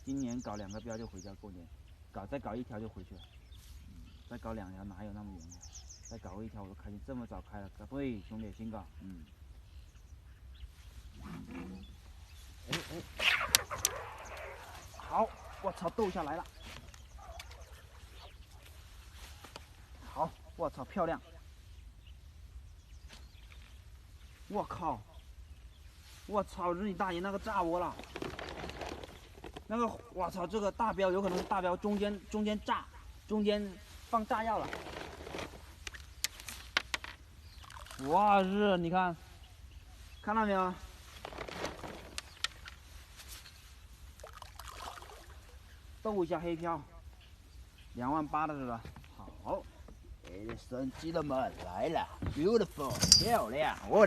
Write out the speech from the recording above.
今年搞2个标就回家过年，再搞1条就回去了。再搞2条哪有那么远呢？再搞1条我都开心，这么早开了。对，兄弟，新搞，好，我操，斗下来了。好，我操，漂亮。我靠！我操，日你大爷，那个炸窝了！那个，我操，这个大标有可能是大标中间炸，中间放炸药了。哇日，你看，看到没有？斗一下黑漂，28000的是吧？好，神奇的们来了 ，beautiful， 漂亮，我的。